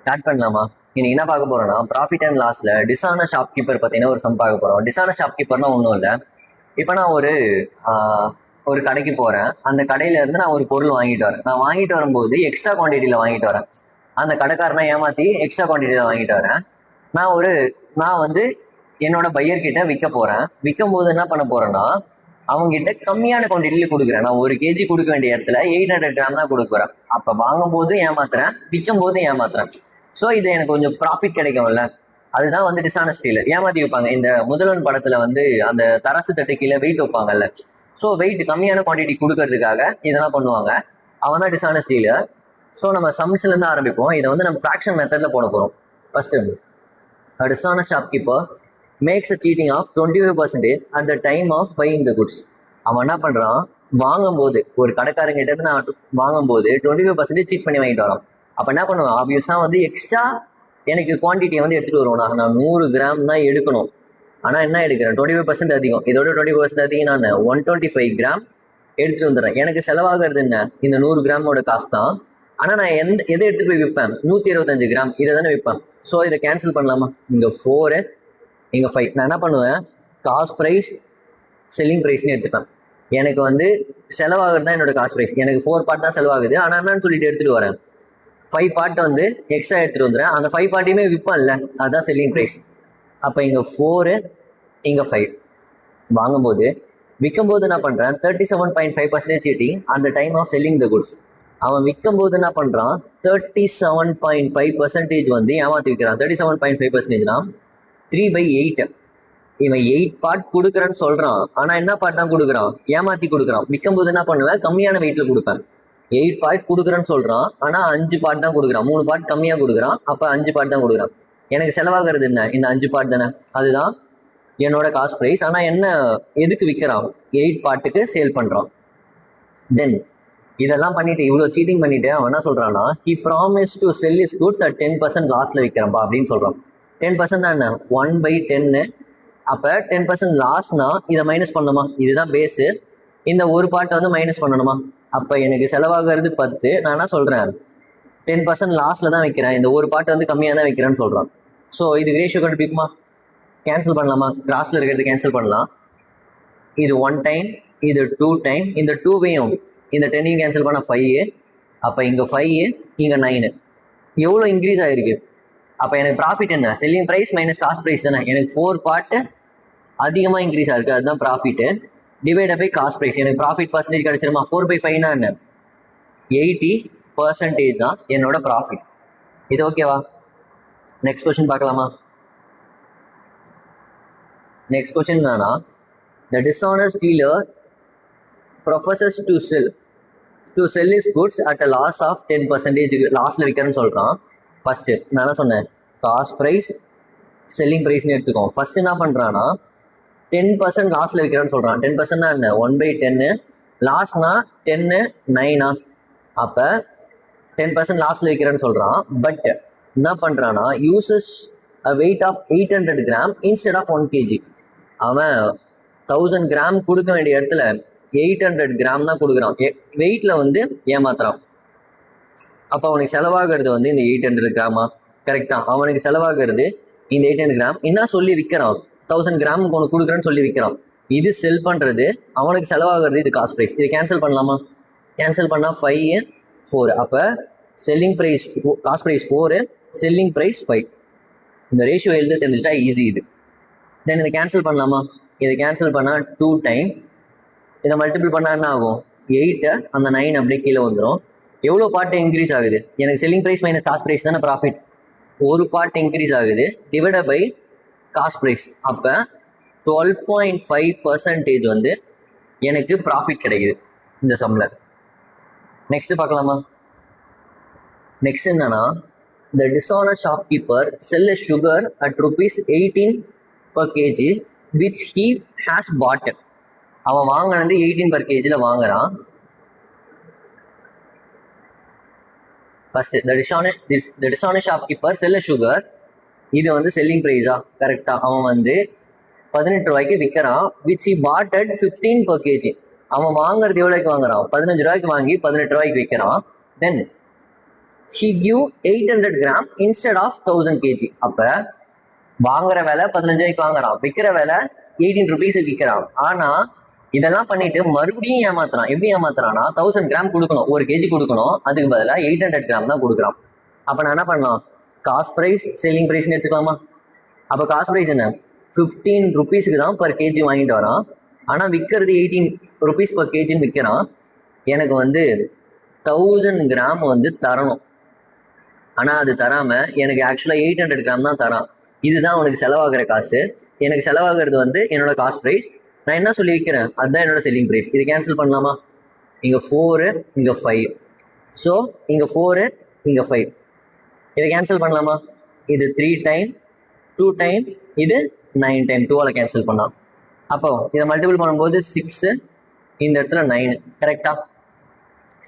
Start பண்ணலாமா? இன்னைக்கு என்ன பார்க்க போறோம்னா, ப்ராஃபிட் அண்ட் லாஸ்ல டிஸான ஷாப்கீப்பர் பார்த்தீங்கன்னா ஒரு சம் பார்க்க போறோம். டிஸான ஷாப்கீப்பர்னா ஒன்றும் இல்லை. இப்போ நான் ஒரு கடைக்கு போறேன். அந்த கடையில இருந்து நான் ஒரு பொருள் வாங்கிட்டு வரேன். நான் வாங்கிட்டு வரும்போது எக்ஸ்ட்ரா குவான்டிட்டியில வாங்கிட்டு வரேன். அந்த கடைக்காரனை ஏமாத்தி எக்ஸ்ட்ரா குவான்டிட்டியில வாங்கிட்டு வரேன். நான் வந்து என்னோட பையர் கிட்ட விற்க போறேன். விற்கும் போது என்ன பண்ண போறேன்னா, அவங்க கிட்ட கம்மியான குவான்டிட்டியில கொடுக்குறேன். நான் 1 kg கொடுக்க வேண்டிய இடத்துல 800 கிராம் தான் கொடுக்குறேன். அப்ப வாங்கும் போது ஏமாத்துறேன், விற்கும் போது ஏமாத்துறேன். ஸோ இது எனக்கு கொஞ்சம் ப்ராஃபிட் கிடைக்கும்ல, அதுதான் வந்து டிஸ்ஆனஸ்டியில் ஏமாத்தி வைப்பாங்க. இந்த முதல்வன் படத்துல வந்து அந்த தராசு தட்டு கீழே வெயிட் வைப்பாங்கல்ல, ஸோ வெயிட் கம்மியான குவான்டிட்டி கொடுக்கறதுக்காக இதெல்லாம் பண்ணுவாங்க. அவன் தான் டிஸ்ஆனஸ்டியில். ஸோ நம்ம சம்ஸ்ல இருந்து ஆரம்பிப்போம். இதை வந்து நம்ம ஃப்ராக்ஷன் மெத்தட்ல போட போறோம். First, a dishonest shopkeeper makes a cheating of 25% at the time of buying the goods. அவன் என்ன பண்றான், வாங்கும்போது ஒரு கடைக்காரங்கிட்ட இருந்து நான் வாங்கும்போது 25% சீட் பண்ணி வாங்கிட்டு வரான். அப்ப என்ன பண்ணுவான், ஆப்வியஸா வந்து எக்ஸ்ட்ரா எனக்கு குவான்டிட்டியை வந்து எடுத்துட்டு வருவோம். நான் 100 கிராம் தான் எடுக்கணும், ஆனா என்ன எடுக்கிறேன், 25% அதிகம். இதோட 20% அதிகம், நான் 125 கிராம் எடுத்துட்டு வந்துடுறேன். எனக்கு செலவாகிறது என்ன, இந்த 100 கிராமோட காசு தான். ஆனா நான் எதை எடுத்துட்டு போய் விற்பேன், 125 கிராம் இதை தானே விற்பேன். ஸோ இதை கேன்சல் பண்ணலாமா? இங்க 4, இங்க 5. நான் என்ன பண்ணுவேன், காஸ்ட் ப்ரைஸ் செல்லிங் ப்ரைஸ்னு எடுத்துப்பேன். எனக்கு வந்து செலவாகிறது தான் என்னோட காஸ்ட் ப்ரைஸ். எனக்கு 4 பார்ட் தான் செலவாகுது, ஆனா என்னன்னு சொல்லிட்டு எடுத்துட்டு வரேன், 5 பார்ட் வந்து எக்ஸ்ட்ரா எடுத்துட்டு வந்துடுறேன். அந்த 5 பார்ட்டையுமே விற்பேன்ல, அதுதான் செல்லிங் ப்ரைஸ். அப்போ இங்க 4, இங்க 5. வாங்கும்போது விற்கும்போது என்ன பண்றேன், 37.5% சீட்டிங் அந்த time of selling the goods. அவன் விற்கும் போது என்ன பண்றான், 37.5% வந்து ஏமாத்தி விற்கிறான். 37.5%னா 3/8. இவன் 8 பார்ட் கொடுக்குறேன்னு சொல்றான், ஆனா என்ன பார்ட் தான் கொடுக்குறான், ஏமாத்தி கொடுக்குறான். விற்கும் போது என்ன பண்ணுவேன், கம்மியான வெயிட்ல கொடுப்பேன். 8 பார்ட் கொடுக்குறேன்னு சொல்றான், ஆனா 5 பார்ட் தான் கொடுக்குறான். 3 பார்ட் கம்மியா கொடுக்குறான், அப்ப 5 பார்ட் தான் கொடுக்குறான். எனக்கு செலவாகிறது என்ன, இந்த 5 பார்ட் தானே, அதுதான் என்னோட காஸ்ட் ப்ரைஸ். ஆனா என்ன, எதுக்கு விற்கிறான், 8 பார்ட்டுக்கு சேல் பண்றான். தென் இதெல்லாம் பண்ணிட்டு, இவ்வளவு சீட்டிங் பண்ணிட்டு அவன் என்ன சொல்றான்னா, he promised to sell his goods at 10% லாஸ்ல விற்கிறப்பா அப்படின்னு சொல்றான். 10% தான் என்ன, 1/10. அப்ப 10% லாஸ்னா இதை மைனஸ் பண்ணணுமா, இதுதான் பேஸ். இந்த ஒரு பார்ட் வந்து மைனஸ் பண்ணணுமா, அப்ப எனக்கு செலவாகிறது 10. நான் என்ன சொல்றேன், 10% லாஸ்ல தான் வைக்கிறேன், இந்த ஒரு பார்ட் வந்து கம்மியா தான் வைக்கிறேன்னு சொல்றான். ஸோ இதுக்கு ரேஷியோ கண்டுபிடிக்குமா, கேன்சல் பண்ணலாமா, கிராஸ்ல இருக்கிறது கேன்சல் பண்ணலாம். இது 1 டைம், இது 2 டைம், இந்த 2வையும் இந்த 10ஐயும் கேன்சல் பண்ண 5. அப்ப இங்க 5, இங்க 9. எவ்வளோ இன்க்ரீஸ் ஆயிருக்கு. அப்ப எனக்கு ப்ராஃபிட் என்ன, selling price minus cost price தானே. எனக்கு 4 பார்ட் அதிகமா இன்க்ரீஸ் ஆயிருக்கு, அதுதான் profit. Divide by cost price, எனக்கு ப்ராஃபிட் பர்சன்டேஜ் கிடைச்சிருமா, 4/5னா என்ன, 80% தான் என்னோட ப்ராஃபிட். இது ஓகேவா? நெக்ஸ்ட் கொஸ்டின் பார்க்கலாமா? நெக்ஸ்ட் கொஸ்டின் என்னன்னா, the dishonest dealer professes to sell his goods at a loss of 10%. லாஸ்ட்ல விற்கிறேன்னு சொல்றான். ஃபர்ஸ்ட் நான் என்ன சொன்னேன், காஸ்ட் பிரைஸ் செல்லிங் பிரைஸ்னு எடுத்துக்கோம். ஃபர்ஸ்ட் என்ன பண்றான்னா 10% லாஸ்ட்ல விற்கிறேன்னு சொல்றான். 10%னா என்ன, 1/10. லாஸ்ட்னா 10, 9. அப்ப 10% லாஸ்ட்ல விற்கிறேன்னு சொல்றான். பட் என்ன பண்றான்னா, uses a weight of 800 gram instead of 1 kg. அவன் 1000 கிராம் கொடுக்க வேண்டிய இடத்துல 800 கிராம் தான் கொடுக்குறான். வெயிட்ல வந்து ஏமாத்துறான். அப்ப அவனுக்கு செலவாகிறது வந்து இந்த 800 கிராமா, கரெக்டா? அவனுக்கு செலவாகிறது இந்த 800 கிராம். என்ன சொல்லி விற்கிறான், 1000 கிராமுக்கு உனக்கு கொடுக்குறேன்னு சொல்லி விற்கிறான். இது செல் பண்றது, அவனுக்கு செலவாகிறது இது காஸ்ட் பிரைஸ். இது கேன்சல் பண்ணலாமா? கேன்சல் பண்ணா 5, 4. அப்ப selling price, cost price 4, selling price 5. இந்த ரேஷியோ எழுத தெரிஞ்சுட்டா ஈஸி இது. தென் இதை கேன்சல் பண்ணலாமா? இதை கேன்சல் பண்ணா 2 டைம், இதை மல்டிபிள் பண்ணா என்ன ஆகும், 8, அந்த 9 அப்படியே கீழே வந்துடும். எவ்வளோ பார்ட் இன்க்ரீஸ் ஆகுது, எனக்கு selling price minus cost price தானே ப்ராஃபிட். ஒரு பார்ட் இன்க்ரீஸ் ஆகுது, டிவைட் பை காஸ்ட் ப்ரைஸ். அப்போ 12.5% வந்து எனக்கு ப்ராஃபிட் கிடைக்குது இந்த சம்ல. நெக்ஸ்ட் பார்க்கலாமா? நெக்ஸ்ட் என்னன்னா, the dishonest shopkeeper sell a sugar at ₹18 per kg which he has bought. அவன் வாங்கினது 18 per kg வாங்குறான். First the dishonest shopkeeper sell a sugar. இது வந்து செல்லிங் பிரைஸா, கரெக்டா? அவன் வந்து 18 ரூபாய்க்கு விற்கிறான். which he bought at 15 per kg. அவன் வாங்குறது எவ்வளோக்கு வாங்குறான், 15 ரூபாய்க்கு வாங்கி 18 ரூபாய்க்கு விற்கிறான். தென் she give 800 gram instead of 1000 kg. அப்ப வாங்குற விலை 15 ரூபாய்க்கு வாங்குறான், விற்கிற விலை 18 ருபீஸுக்கு விற்கிறான். ஆனா இதெல்லாம் பண்ணிட்டு மறுபடியும் ஏமாத்துறான். எப்படி ஏமாத்துறான்னா 1000 கிராம் கொடுக்கணும், 1 kg கொடுக்கணும், அதுக்கு பதிலாக 800 கிராம் தான் கொடுக்குறான். அப்ப நான் என்ன பண்ணலாம், காஸ்ட் ப்ரைஸ் செல்லிங் ப்ரைஸ்னு எடுத்துக்கலாமா? அப்போ காஸ்ட் ப்ரைஸ் என்ன, 15 ருபீஸுக்கு தான் பர் கேஜி வாங்கிட்டு வரான். ஆனால் விற்கிறது 18 ருபீஸ் பர் கேஜின்னு விற்கிறான். எனக்கு 1000 கிராம் தரணும். ஆனால் அது தராமல் எனக்கு ஆக்சுவலாக 800 கிராம் தான் தரான். இதுதான் உனக்கு செலவாகிற காசு. எனக்கு செலவாகிறது என்னோட காஸ்ட் ப்ரைஸ். நான் என்ன சொல்லி விற்கிறேன், அதுதான் என்னோட செல்லிங் ப்ரைஸ். இது கேன்சல் பண்ணலாமா? இங்கே 4, இங்கே 5. ஸோ இங்கே 4, இங்கே 5. இதை கேன்சல் பண்ணலாமா? இது 3 டைம், 2 டைம், இது 9 டைம். 2ஆல் கேன்சல் பண்ணலாம். அப்போ இதை மல்டிபிள் பண்ணும்போது 6, இந்த இடத்துல 9. கரெக்டா?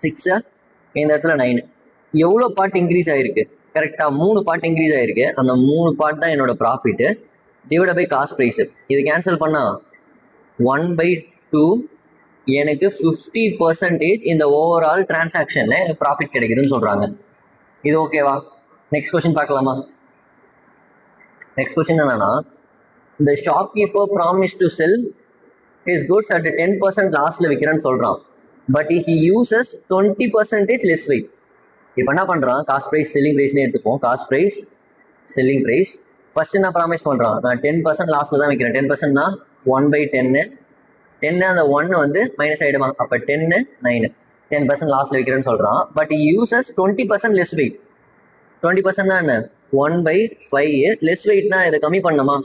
6 இந்த இடத்துல 9. எவ்வளோ பார்ட் இன்க்ரீஸ் ஆகிருக்கு? கரெக்டாக 3 பார்ட் இன்க்ரீஸ் ஆகிருக்கு. அந்த 3 பார்ட் தான் என்னோட profit divide by cost price. இது கேன்சல் பண்ணால் 1/2 எனக்கு 50% இந்த ஓவரால் டிரான்சாக்ஷனில் எனக்கு ப்ராஃபிட் கிடைக்குதுன்னு சொல்கிறாங்க. இது ஓகேவா? நெக்ஸ்ட் கொஸ்டின் பார்க்கலாமா? நெக்ஸ்ட் கொஸ்டின் என்னன்னா, the shopkeeper promised to sell his goods at 10% லாஸ்ட்ல விற்கிறேன்னு சொல்றான். But he uses 20% less weight. இப்போ என்ன பண்றான், காஸ்ட் ப்ரைஸ் செல்லிங் ப்ரைஸ்னே எடுத்துப்போம். Cost price selling price first என்ன ப்ராமிஸ் பண்றான், நான் 10% லாஸ்ட்ல தான் விற்கிறேன். 10%னா 1/10. 10 அந்த 1 மைனஸ் ஆயிடுமா? அப்போ 10, 9. 10% லாஸ்ட்ல விற்கிறேன்னு சொல்றான். But he uses 20% less weight. 20% தான் என்ன, 1/5. லெஸ் வெயிட்னா இதை கம்மி பண்ணுமா?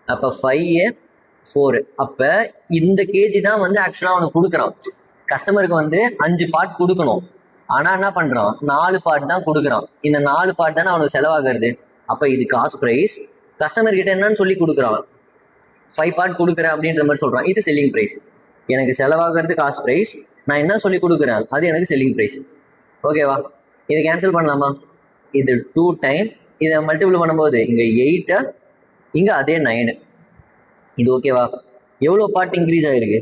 அப்போ 5, 4. அப்போ இந்த கேஜி தான் ஆக்சுவலாக அவனுக்கு கொடுக்குறான். கஸ்டமருக்கு 5 பார்ட் கொடுக்கணும். ஆனால் என்ன பண்ணுறான், 4 பார்ட் தான் கொடுக்குறான். இந்த 4 பார்ட் தானே அவனுக்கு செலவாகிறது. அப்போ இது காஸ்ட் ப்ரைஸ். கஸ்டமர்கிட்ட என்னன்னு சொல்லி கொடுக்குறான், 5 பார்ட் கொடுக்குறேன் அப்படின்ற மாதிரி சொல்கிறான். இது செல்லிங் ப்ரைஸ். எனக்கு செலவாகிறது காஸ்ட் ப்ரைஸ், நான் என்ன சொல்லி கொடுக்குறேன் அது எனக்கு செல்லிங் ப்ரைஸ். ஓகேவா? இதை கேன்சல் பண்ணலாமா? இது 2 டைம், இதை மல்டிபிள் பண்ணும்போது இங்கே 8, இங்கே அதே 9. இது ஓகேவா? எவ்வளோ பார்ட் இன்க்ரீஸ் ஆகிருக்கு?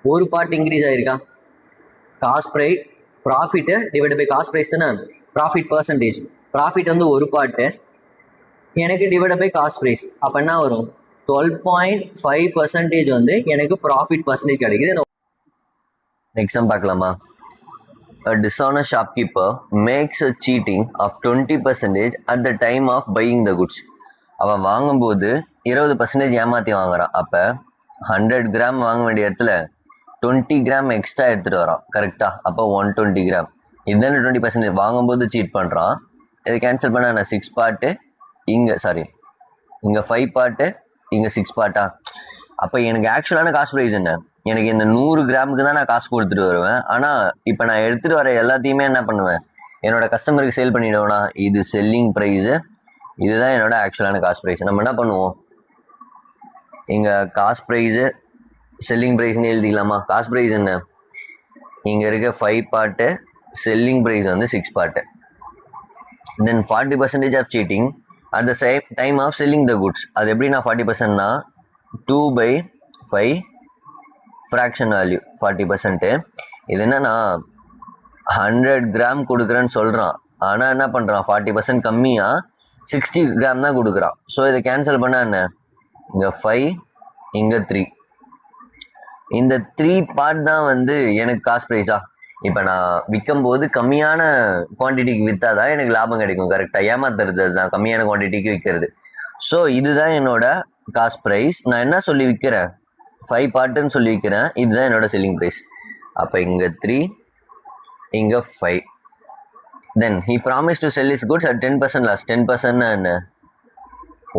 ஒரு பார்ட் இன்க்ரீஸ் ஆகிருக்கா? Cost price profit divide by cost price தானே ப்ராஃபிட் பர்சன்டேஜ். ப்ராஃபிட் ஒரு பார்ட்டு, எனக்கு டிவைட் பை காஸ்ட் ப்ரைஸ். அப்போ என்ன வரும், 12.5% எனக்கு ப்ராஃபிட் பர்சன்டேஜ் கிடைக்குது. நெக்ஸ்ட் பார்க்கலாமா? A dishonest shopkeeper makes a cheating of 20% at the time of buying the goods. அவன் வாங்கும்போது 20% ஏமாற்றி வாங்குறான். அப்போ 100 கிராம் வாங்க வேண்டிய இடத்துல 20 கிராம் எக்ஸ்ட்ரா எடுத்துகிட்டு வரான். கரெக்டாக? அப்போ 120 கிராம். இதுதானே 20% வாங்கும்போது சீட் பண்ணுறான். இதை கேன்சல் பண்ண நான் 6 பார்ட்டு, இங்கே 5 பார்ட்டு, இங்கே 6 பார்ட்டா? அப்போ எனக்கு ஆக்சுவலான காஸ்ட் ப்ரைஸ் என்ன, எனக்கு இந்த 100 கிராமுக்கு தான் நான் காசு கொடுத்துட்டு வருவேன். ஆனால் இப்போ நான் எடுத்துகிட்டு வர எல்லாத்தையுமே என்ன பண்ணுவேன், என்னோட கஸ்டமருக்கு சேல் பண்ணிவிடுவேனா? இது செல்லிங் ப்ரைஸு, இதுதான் என்னோட ஆக்சுவலான காஸ்ட் ப்ரைஸ். நம்ம என்ன பண்ணுவோம், இங்கே காஸ்ட் ப்ரைஸு செல்லிங் ப்ரைஸ்ன்னு எழுதிக்கலாமா? காஸ்ட் ப்ரைஸ் என்ன, இங்கே இருக்க 5 part, selling price 6 part. Then 40% of cheating at the same time of selling the goods. அது எப்படி நான் 40%னா 2/5 ஃப்ராக்ஷன் வேல்யூ 40%. இது என்னன்னா 100 கிராம் கொடுக்குறேன்னு சொல்கிறான். ஆனால் என்ன பண்ணுறான், 40% கம்மியாக 60 கிராம் தான் கொடுக்குறான். ஸோ இதை கேன்சல் பண்ணால் என்ன, இங்கே 5, இங்கே 3. இந்த 3 பார்ட் தான் எனக்கு காஸ்ட் ப்ரைஸா? இப்போ நான் விற்கும் போது கம்மியான குவான்டிட்டிக்கு விற்றாதான் எனக்கு லாபம் கிடைக்கும். கரெக்டாக? ஏமாத்துறது அதுதான், கம்மியான குவான்டிட்டிக்கு விற்கிறது. ஸோ இதுதான் என்னோட காஸ்ட் ப்ரைஸ். நான் என்ன சொல்லி விற்கிறேன், 5 பார்ட்டுன்னு சொல்லி விற்கிறேன். இதுதான் என்னோட செல்லிங் ப்ரைஸ். அப்போ இங்கே 3, இங்கே 5. தென் he promised to sell his goods at 10% loss. 10%னா என்ன,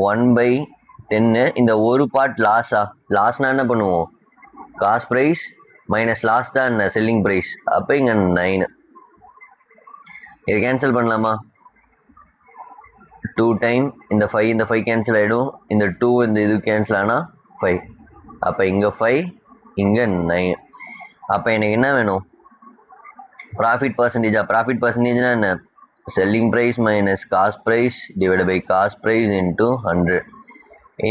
1/10. இந்த ஒரு பார்ட் லாஸா? லாஸ்னா என்ன பண்ணுவோம், காஸ்ட் ப்ரைஸ் மைனஸ் லாஸ் தான் என்ன, செல்லிங் ப்ரைஸ். அப்போ இங்கே 9. இது கேன்சல் பண்ணலாமா? 2 டைம், இந்த 5 கேன்சல் ஆகிடும். இந்த 2 இது கேன்சல் ஆனால் 5. அப்போ இங்கே 5, இங்கே 9. அப்போ எனக்கு என்ன வேணும், ப்ராஃபிட் பர்சன்டேஜா? ப்ராஃபிட் பர்சன்டேஜ்னா என்ன, selling price minus cost price divide by cost price into 100.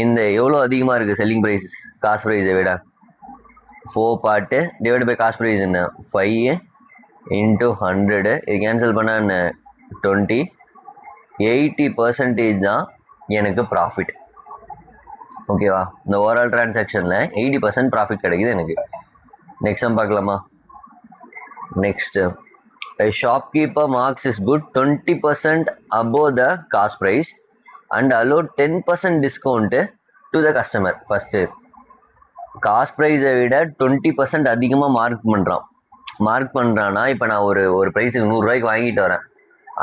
இந்த எவ்வளோ அதிகமாக இருக்குது செல்லிங் ப்ரைஸ் காஸ்ட் ப்ரைஸை விட? 4 part divide by cost price என்ன, 5 இன்ட்டு 100. இது கேன்சல் பண்ணால் என்ன, 20, 80% தான் எனக்கு ப்ராஃபிட். ஓகேவா? இந்த ஓவரால் டிரான்சாக்ஷனில் 80% ப்ராஃபிட் கிடைக்குது எனக்கு. நெக்ஸ்ட் சம் பார்க்கலாமா? Next, a shopkeeper marks his good 20% above the cost price and allowed 10% discount to the customer. First cost ப்ரைஸை விட 20% அதிகமாக மார்க் பண்ணுறான்னா, இப்போ நான் ஒரு ப்ரைஸுக்கு 100 ரூபாய்க்கு வாங்கிட்டு வரேன்,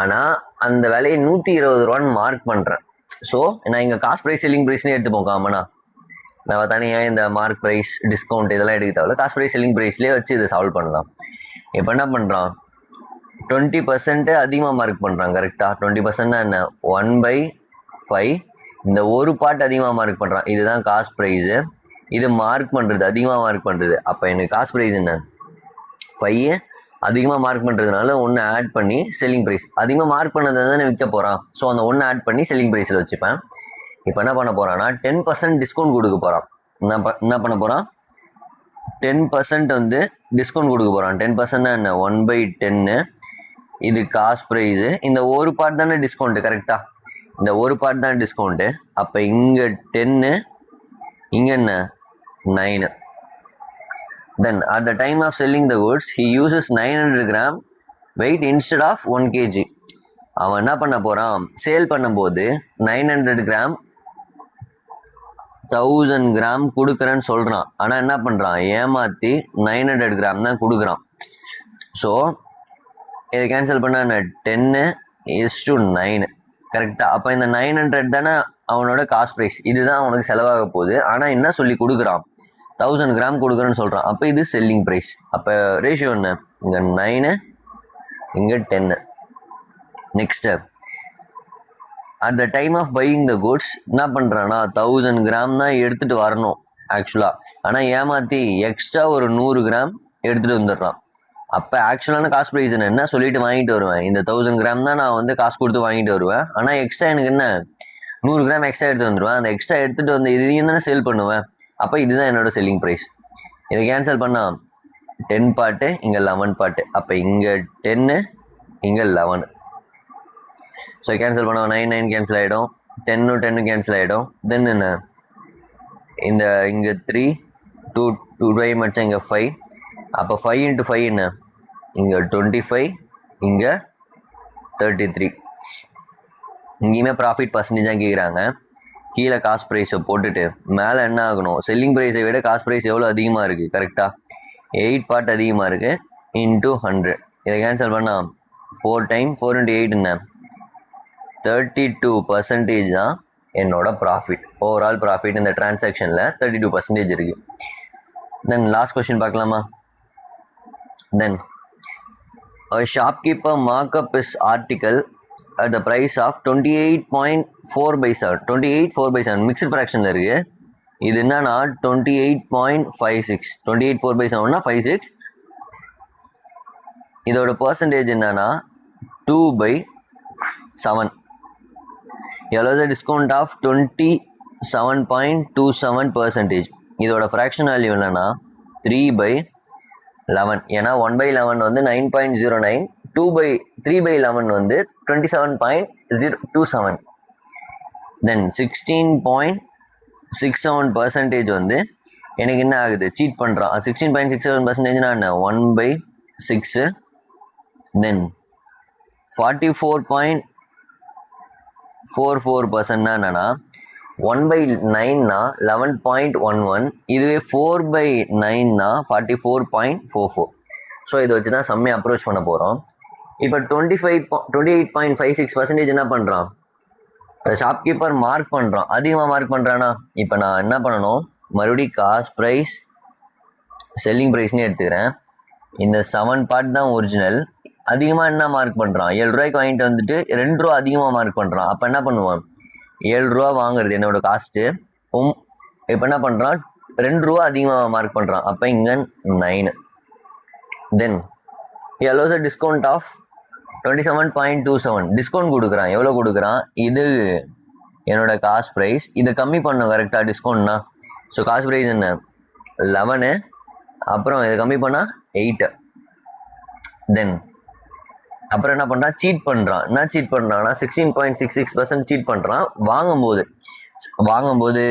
ஆனால் அந்த விலையை 120 ரூபான்னு மார்க் பண்ணுறேன். ஸோ நான் இங்கே காஸ்ட் ப்ரைஸ் செல்லிங் ப்ரைஸ்னே எடுத்துப்போம் காமனா. நான் தனியாக இந்த மார்க் ப்ரைஸ் டிஸ்கவுண்ட் இதெல்லாம் எடுக்க தேவையில்ல, காஸ்ட் ப்ரைஸ் செல்லிங் ப்ரைஸ்லேயே வச்சு இதை சால்வ் பண்ணலாம். இப்போ என்ன பண்ணுறான், 20% அதிகமாக மார்க் பண்ணுறான். கரெக்டாக 20% என்ன, 1/5. இந்த ஒரு பார்ட் அதிகமாக மார்க் பண்ணுறான். இதுதான் காஸ்ட் ப்ரைஸு. இது மார்க் பண்ணுறது, அதிகமாக மார்க் பண்ணுறது. அப்போ எனக்கு காஸ்ட் ப்ரைஸ் என்ன, 5. அதிகமாக மார்க் பண்ணுறதுனால ஒன்று ஆட் பண்ணி செல்லிங் ப்ரைஸ், அதிகமாக மார்க் பண்ணதை தானே விற்க போகிறான். ஸோ அந்த ஒன்று ஆட் பண்ணி செல்லிங் ப்ரைஸில் வச்சுப்பேன். இப்போ என்ன பண்ண போகிறான்னா 10% டிஸ்கவுண்ட் கொடுக்க போகிறான். என்ன பண்ண போகிறான், 10% வந்து டிஸ்கவுண்ட் கொடுக்க போகிறான். 10% என்ன, 1/10. இது காஸ்ட் ப்ரைஸு. இந்த ஒரு பார்ட் தானே டிஸ்கவுண்ட்டு. கரெக்டாக இந்த ஒரு பார்ட் தான் டிஸ்கவுண்ட்டு. அப்போ இங்கே 10, இங்கே என்ன, 9. Then at the time of selling the goods he uses 900 gram weight instead of 1 kg. அவன் என்ன பண்ண போகிறான், சேல் பண்ணும்போது 900 கிராம் 1000 கிராம் கொடுக்குறேன்னு சொல்கிறான். ஆனால் என்ன பண்ணுறான், ஏமாற்றி 900 கிராம் தான் கொடுக்குறான். ஸோ இதை கேன்சல் பண்ண 10:9. கரெக்டாக. அப்போ இந்த 900 தானே அவனோட காஸ்ட் ப்ரைஸ், இதுதான் அவனுக்கு செலவாக போகுது. ஆனால் என்ன சொல்லி கொடுக்குறான், 1000 கிராம் கொடுக்குறேன்னு சொல்கிறான். அப்போ இது செல்லிங் ப்ரைஸ். அப்போ ரேஷியோ என்ன, இங்கே 9, இங்கே 10. Next, at the time of buying the goods என்ன பண்ணுறான்னா 1000 கிராம் தான் எடுத்துகிட்டு வரணும் ஆக்சுவலாக. ஆனால் ஏமாற்றி எக்ஸ்ட்ரா ஒரு 100 கிராம் எடுத்துகிட்டு வந்துடுறான். அப்போ ஆக்சுவலான காஸ்ட் ப்ரைஸ் என்ன சொல்லிட்டு வாங்கிட்டு வருவேன். இந்த 1000 கிராம் தான் நான் வந்து காசு கொடுத்து வாங்கிட்டு வருவேன். ஆனால் எக்ஸ்ட்ரா எனக்கு என்ன 100 கிராம் எக்ஸ்ட்ரா எடுத்து வந்துடுவேன். அந்த எக்ஸ்ட்ரா எடுத்துகிட்டு வந்து இதையும் தானே சேல் பண்ணுவேன். அப்போ இதுதான் என்னோட செல்லிங் ப்ரைஸ். இதை கேன்சல் பண்ணால் 10 பார்ட்டு, இங்கே 11 பார்ட்டு. அப்போ இங்கே 10, இங்கே 11. ஸோ கேன்சல் பண்ணால் 9 கேன்சல் ஆகிடும், 10 கேன்சல் ஆகிடும். தென் என்ன, இந்த இங்கே 3, 2 டைம் அடிச்சா இங்கே 5. அப்போ 5 × 5 என்ன, இங்கே 25, இங்கே 33. இங்கேயுமே ப்ராஃபிட் பர்சன்டேஜாக கேட்குறாங்க. கீழே காஸ்ட் ப்ரைஸை போட்டுட்டு மேலே என்ன ஆகணும், செல்லிங் ப்ரைஸை விட காஸ்ட் ப்ரைஸ் எவ்வளோ அதிகமாக இருக்குது, கரெக்டாக 8 பார்ட் அதிகமாக இருக்குது, இன்ட்டு 100. இதை கேன்சல் பண்ணால் 4 × 8 என்ன, 32% தான் என்னோட ப்ராஃபிட். ஓவரால் ப்ராஃபிட் இந்த டிரான்சாக்ஷனில் 32% இருக்குது. தென் லாஸ்ட் கொஸ்டின் பார்க்கலாமா? தென் a shopkeeper mark up his article at the price of 28.4/7. 28/4/7 mixed ஃப்ராக்ஷனில் இருக்குது. இது என்னன்னா 28.56. 28/4/7னா 56. இதோட பர்சன்டேஜ் என்னன்னா 2/7. எவ்வளோ டிஸ்கவுண்ட் ஆஃப் 27.27%. இதோட ஃப்ராக்ஷன் வேல்யூ என்னன்னா 3/11. ஏன்னா 1/11 வந்து 9.09, 3/11 வந்து 27.27. தென் 16.67% வந்து எனக்கு என்ன ஆகுது, சீட் பண்ணுறான். 16.67%னா என்ன, 1/6. தென் 44.44% என்னன்னா 1/9னா 11.11. இதுவே 4/9னா 44.44. ஸோ இதை வச்சு தான் செம்மையை அப்ரோச் பண்ண போகிறோம். இப்போ 28.56% என்ன பண்ணுறான், ஷாப்கீப்பர் மார்க் பண்ணுறான். அதிகமாக மார்க் பண்ணுறான்னா இப்போ நான் என்ன பண்ணணும், மறுபடியும் காஸ்ட் ப்ரைஸ் செல்லிங் ப்ரைஸ்னு எடுத்துக்கிறேன். இந்த 7 பார்ட் தான் ஒரிஜினல். அதிகமாக என்ன மார்க் பண்ணுறான், 7 ரூபாய்க்கு வாங்கிட்டு வந்துட்டு 2 ரூபா அதிகமாக மார்க் பண்ணுறான். அப்போ என்ன பண்ணுவான், 7 ரூபா வாங்குறது என்னோட காஸ்ட்டு. இப்போ என்ன பண்ணுறான், 2 ரூபா அதிகமாக மார்க் பண்ணுறான். அப்போ இங்கே 9. தென் எல்லோஸ் டிஸ்கவுண்ட் ஆஃப் 27.27. டிஸ்கவுண்ட் கொடுக்குறான். எவ்வளோ கொடுக்குறான், இது என்னோட காஸ்ட் ப்ரைஸ். இதை கம்மி பண்ணும் கரெக்டாக டிஸ்கவுண்ட்னா. ஸோ காஸ்ட் ப்ரைஸ் என்ன 11, அப்புறம் இதை கம்மி பண்ணால் 8. தென் அப்புறம் என்ன பண்ணுறான், சீட் பண்ணுறான். என்ன சீட் பண்ணுறான்னா 16.66% சீட் பண்ணுறான். வாங்கும்போது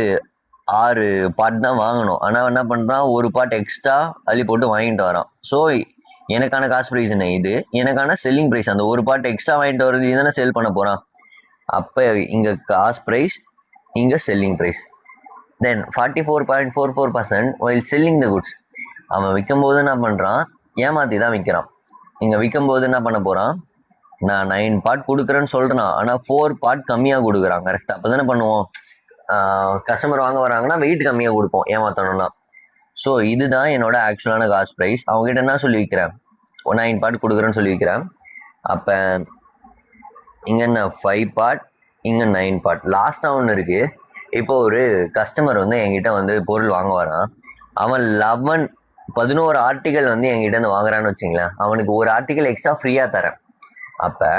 6 பார்ட் தான் வாங்கணும். ஆனால் என்ன பண்ணுறான், ஒரு பார்ட் எக்ஸ்ட்ரா அள்ளி போட்டு வாங்கிட்டு வரான். ஸோ எனக்கான காஸ்ட் ப்ரைஸ் என்ன, இது எனக்கான செல்லிங் ப்ரைஸ். அந்த ஒரு பார்ட் எக்ஸ்ட்ரா வாங்கிட்டு வரது இதுதானே சேல் பண்ண போகிறான். அப்போ இங்கே காஸ்ட் ப்ரைஸ், இங்கே selling price. Then 44.44% while selling the goods. அவன் விற்கும்போது என்ன பண்ணுறான், ஏமாற்றி தான் விற்கிறான். இங்கே விற்கும்போது என்ன பண்ண போகிறான், நான் 9 பார்ட் கொடுக்குறேன்னு சொல்கிறேன், ஆனால் 4 பார்ட் கம்மியாக கொடுக்குறான். கரெக்டாக அப்போ தானே பண்ணுவோம். கஸ்டமர் வாங்க வராங்கன்னா வெயிட் கம்மியாக கொடுப்போம் ஏமாற்றணும்னா. ஸோ இதுதான் என்னோட ஆக்சுவலான காஸ்ட் ப்ரைஸ். அவங்ககிட்ட என்ன சொல்லி விற்கிறேன், 9 பார்ட் கொடுக்குறேன்னு சொல்லி விற்கிறேன். அப்போ இங்கே என்ன 5 பார்ட், இங்கே 9 பார்ட். லாஸ்ட்டாக ஒன்று இருக்குது. இப்போ ஒரு கஸ்டமர் வந்து என்கிட்ட வந்து பொருள் வாங்க வரான். அவன் 11 ஆர்டிக்கல் வந்து என்கிட்ட இருந்து வாங்குறான்னு வச்சுங்களேன். அவனுக்கு ஒரு ஆர்டிக்கல் எக்ஸ்ட்ரா ஃப்ரீயாக தரேன். அப்போ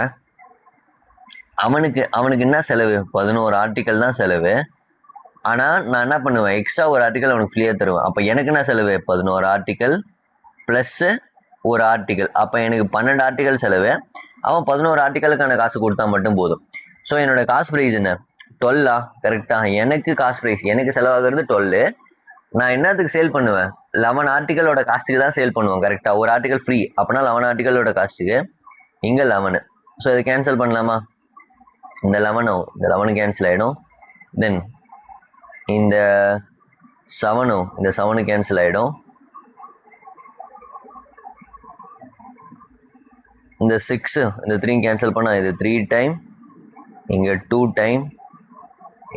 அவனுக்கு என்ன செலவு, 11 ஆர்டிக்கல் தான் செலவு. ஆனால் நான் என்ன பண்ணுவேன், எக்ஸ்ட்ரா ஒரு ஆர்டிக்கல் அவனுக்கு ஃப்ரீயாக தருவேன். அப்போ எனக்கு என்ன செலவு, 11 ஆர்டிக்கல் ப்ளஸ்ஸு ஒரு ஆர்டிக்கல். அப்போ எனக்கு 12 ஆர்டிக்கல் செலவு. அவன் 11 ஆர்டிக்கலுக்கான காசு கொடுத்தா மட்டும் போதும். ஸோ என்னோட காஸ்ட் ப்ரைஸ் என்ன, 12. கரெக்டாக எனக்கு காஸ்ட் ப்ரைஸ், எனக்கு செலவாகிறது 12. நான் என்னத்துக்கு சேல் பண்ணுவேன், 11 ஆர்டிக்கலோட காஸ்ட்டுக்கு தான் சேல் பண்ணுவேன். கரெக்டாக ஒரு ஆர்டிக்கல் ஃப்ரீ, அப்போனா 11 ஆர்டிக்கலோட காஸ்ட்டுக்கு இங்கே 11. ஸோ இதை கேன்சல் பண்ணலாமா, இந்த 11 கேன்சல் ஆகிடும். தென் இந்த 7 கேன்சல் ஆகிடும். இந்த 6 இந்த 3 கேன்சல் பண்ணால் இது 3 டைம், இங்கே 2 டைம்.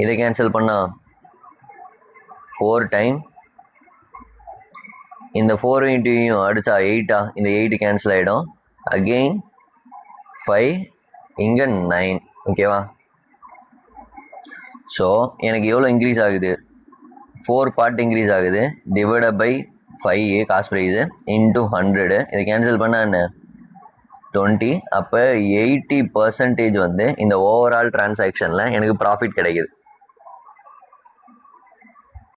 இதை கேன்சல் பண்ணால் 4 டைம். இந்த 4 இன்ட்டையும் அடித்தா 8. இந்த 8 கேன்சல் ஆகிடும். அகெயின் 5, இங்கே 9. ஓகேவா. ஸோ எனக்கு எவ்வளோ இன்க்ரீஸ் ஆகுது, 4 பார்ட் இன்க்ரீஸ் ஆகுது. Divide by 5 cost price into 100. இதை கேன்சல் பண்ணால் என்ன, 20. அப்போ 80% வந்து இந்த ஓவரால் டிரான்சாக்ஷனில் எனக்கு ப்ராஃபிட் கிடைக்குது.